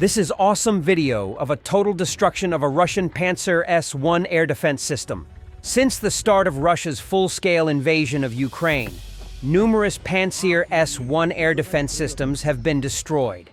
This is awesome video of a total destruction of a Russian Pantsir-S1 air defense system. Since the start of Russia's full-scale invasion of Ukraine, numerous Pantsir-S1 air defense systems have been destroyed.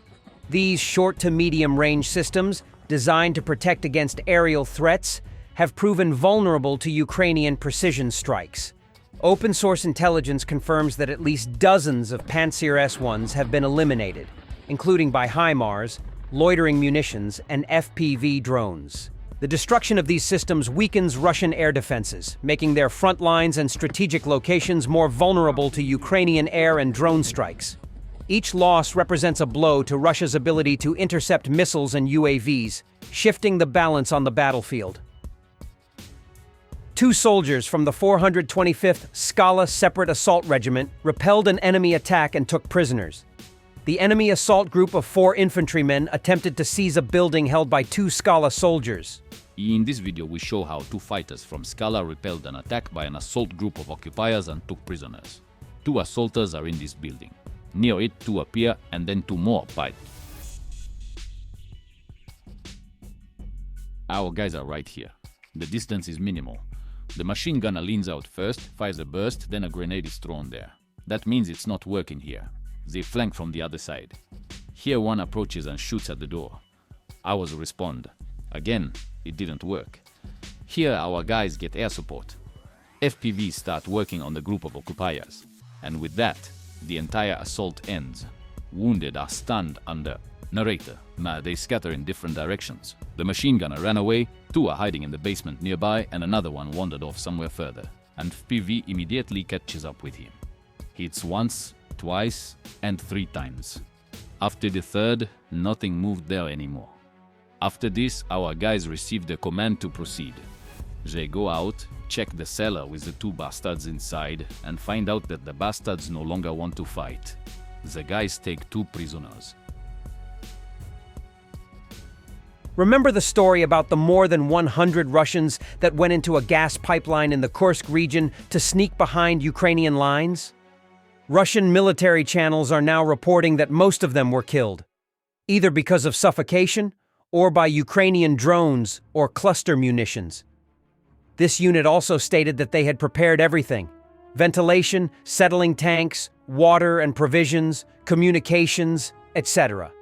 These short to medium-range systems, designed to protect against aerial threats, have proven vulnerable to Ukrainian precision strikes. Open-source intelligence confirms that at least dozens of Pantsir-S1s have been eliminated, including by HIMARS, loitering munitions, and FPV drones. The destruction of these systems weakens Russian air defenses, making their front lines and strategic locations more vulnerable to Ukrainian air and drone strikes. Each loss represents a blow to Russia's ability to intercept missiles and UAVs, shifting the balance on the battlefield. 2 soldiers from the 425th Scala Separate Assault Regiment repelled an enemy attack and took prisoners. The enemy assault group of 4 infantrymen attempted to seize a building held by 2 Scala soldiers. In this video we show how 2 fighters from Scala repelled an attack by an assault group of occupiers and took prisoners. 2 assaulters are in this building. Near it 2 appear and then 2 more fight. Our guys are right here. The distance is minimal. The machine gunner leans out first, fires a burst, then a grenade is thrown there. That means it's not working here. They flank from the other side. Here one approaches and shoots at the door. Ours respond. Again, it didn't work. Here our guys get air support. FPVs start working on the group of occupiers. And with that, the entire assault ends. Wounded are stunned under narrator. They scatter in different directions. The machine gunner ran away, 2 are hiding in the basement nearby, and another one wandered off somewhere further. And FPV immediately catches up with him. Hits once, twice, and 3 times. After the 3rd, nothing moved there anymore. After this, our guys received the command to proceed. They go out, check the cellar with the 2 bastards inside, and find out that the bastards no longer want to fight. The guys take 2 prisoners. Remember the story about the more than 100 Russians that went into a gas pipeline in the Kursk region to sneak behind Ukrainian lines? Russian military channels are now reporting that most of them were killed, either because of suffocation or by Ukrainian drones or cluster munitions. This unit also stated that they had prepared everything: ventilation, settling tanks, water and provisions, communications, etc.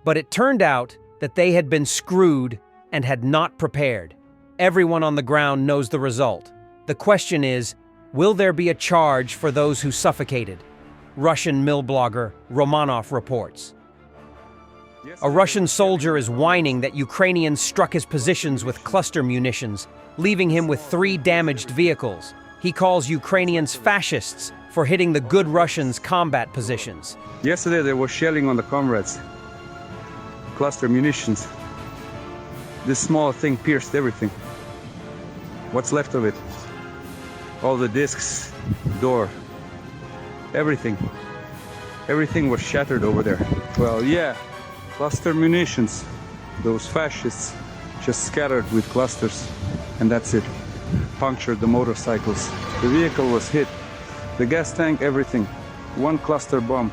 But it turned out that they had been screwed and had not prepared. Everyone on the ground knows the result. The question is, will there be a charge for those who suffocated? Russian mill blogger Romanov reports. A Russian soldier is whining that Ukrainians struck his positions with cluster munitions, leaving him with 3 damaged vehicles. He calls Ukrainians fascists for hitting the good Russians' combat positions. Yesterday there was shelling on the comrades. Cluster munitions. This small thing pierced everything. What's left of it? All the discs, door, everything. Everything was shattered over there. Well, yeah, cluster munitions. Those fascists just scattered with clusters, and that's it. Punctured the motorcycles. The vehicle was hit. The gas tank, everything. 1 cluster bomb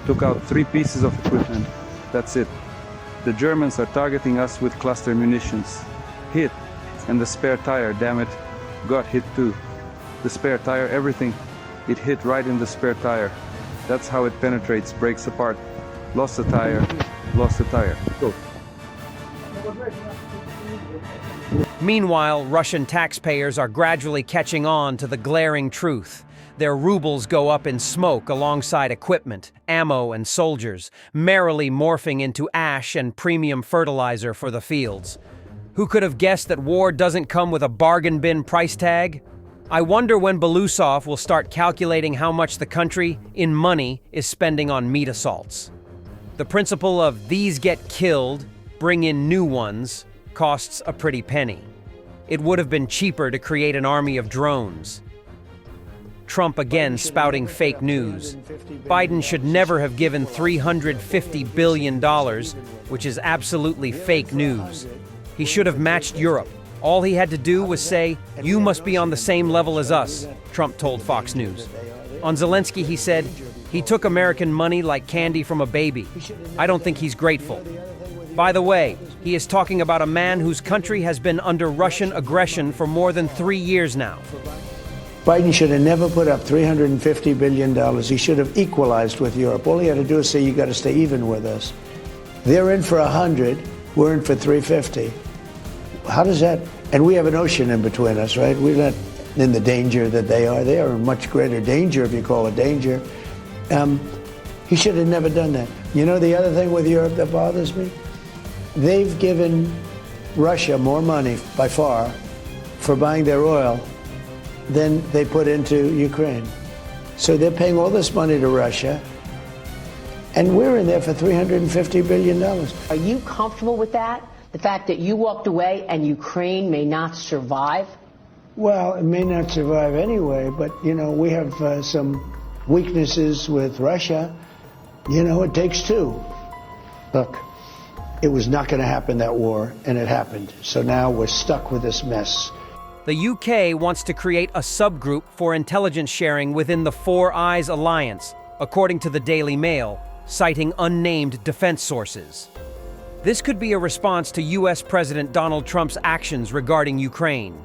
took out 3 pieces of equipment. That's it. The Germans are targeting us with cluster munitions. Hit. And the spare tire, damn it, got hit too. The spare tire, everything, it hit right in the spare tire. That's how it penetrates, breaks apart. Lost the tire, lost the tire. Go. Meanwhile, Russian taxpayers are gradually catching on to the glaring truth. Their rubles go up in smoke alongside equipment, ammo, and soldiers, merrily morphing into ash and premium fertilizer for the fields. Who could have guessed that war doesn't come with a bargain bin price tag? I wonder when Belousov will start calculating how much the country, in money, is spending on meat assaults. The principle of these get killed, bring in new ones, costs a pretty penny. It would have been cheaper to create an army of drones. Trump again spouting fake news. Biden should never have given $350 billion, which is absolutely fake news. He should have matched Europe. All he had to do was say, "You must be on the same level as us," Trump told Fox News. On Zelensky, he said, "He took American money like candy from a baby. I don't think he's grateful." By the way, he is talking about a man whose country has been under Russian aggression for more than 3 years now. Biden should have never put up $350 billion. He should have equalized with Europe. All he had to do is say, you got to stay even with us. They're in for 100, we're in for 350. How does that, and we have an ocean in between us, right? We're not in the danger that they are. They are in much greater danger, if you call it danger. He should have never done that. You know the other thing with Europe that bothers me? They've given Russia more money, by far, for buying their oil than they put into Ukraine. So they're paying all this money to Russia, and we're in there for $350 billion. Are you comfortable with that? The fact that you walked away and Ukraine may not survive? Well, it may not survive anyway, but, you know, we have some weaknesses with Russia. You know, it takes two. Look, it was not going to happen, that war, and it happened. So now we're stuck with this mess. The UK wants to create a subgroup for intelligence sharing within the Four Eyes Alliance, according to the Daily Mail, citing unnamed defense sources. This could be a response to US President Donald Trump's actions regarding Ukraine.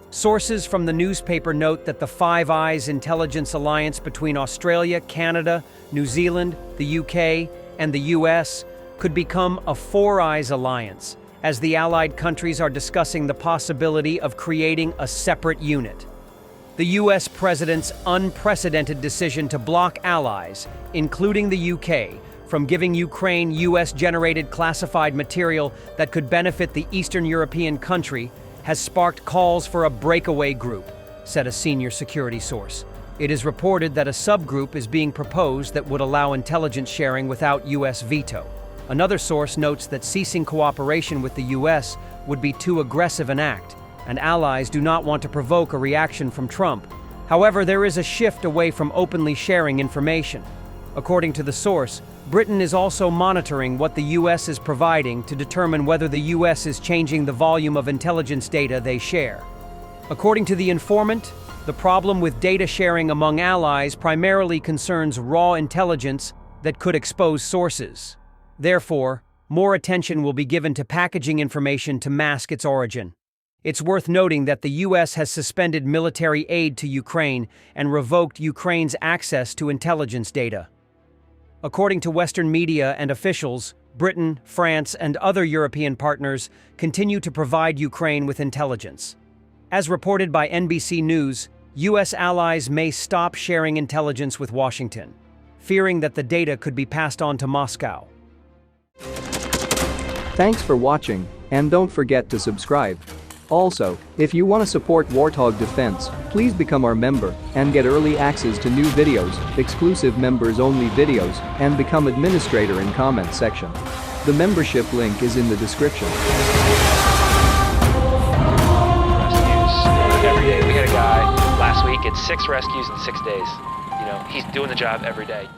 Sources from the newspaper note that the Five Eyes intelligence alliance between Australia, Canada, New Zealand, the UK, and the US could become a Four Eyes alliance, as the allied countries are discussing the possibility of creating a separate unit. The US president's unprecedented decision to block allies, including the UK, from giving Ukraine US-generated classified material that could benefit the Eastern European country has sparked calls for a breakaway group, said a senior security source. It is reported that a subgroup is being proposed that would allow intelligence sharing without US veto. Another source notes that ceasing cooperation with the US would be too aggressive an act, and allies do not want to provoke a reaction from Trump. However, there is a shift away from openly sharing information. According to the source, Britain is also monitoring what the US is providing to determine whether the US is changing the volume of intelligence data they share. According to the informant, the problem with data sharing among allies primarily concerns raw intelligence that could expose sources. Therefore, more attention will be given to packaging information to mask its origin. It's worth noting that the US has suspended military aid to Ukraine and revoked Ukraine's access to intelligence data. According to Western media and officials, Britain, France, and other European partners continue to provide Ukraine with intelligence. As reported by NBC News, US allies may stop sharing intelligence with Washington, fearing that the data could be passed on to Moscow. Thanks for watching, and don't forget to subscribe. Also, if you want to support Warthog Defense, please become our member and get early access to new videos, exclusive members-only videos, and become administrator in comment section. The membership link is in the description. Rescues every day. We had a guy last week, it's 6 rescues in 6 days. You know, he's doing the job every day.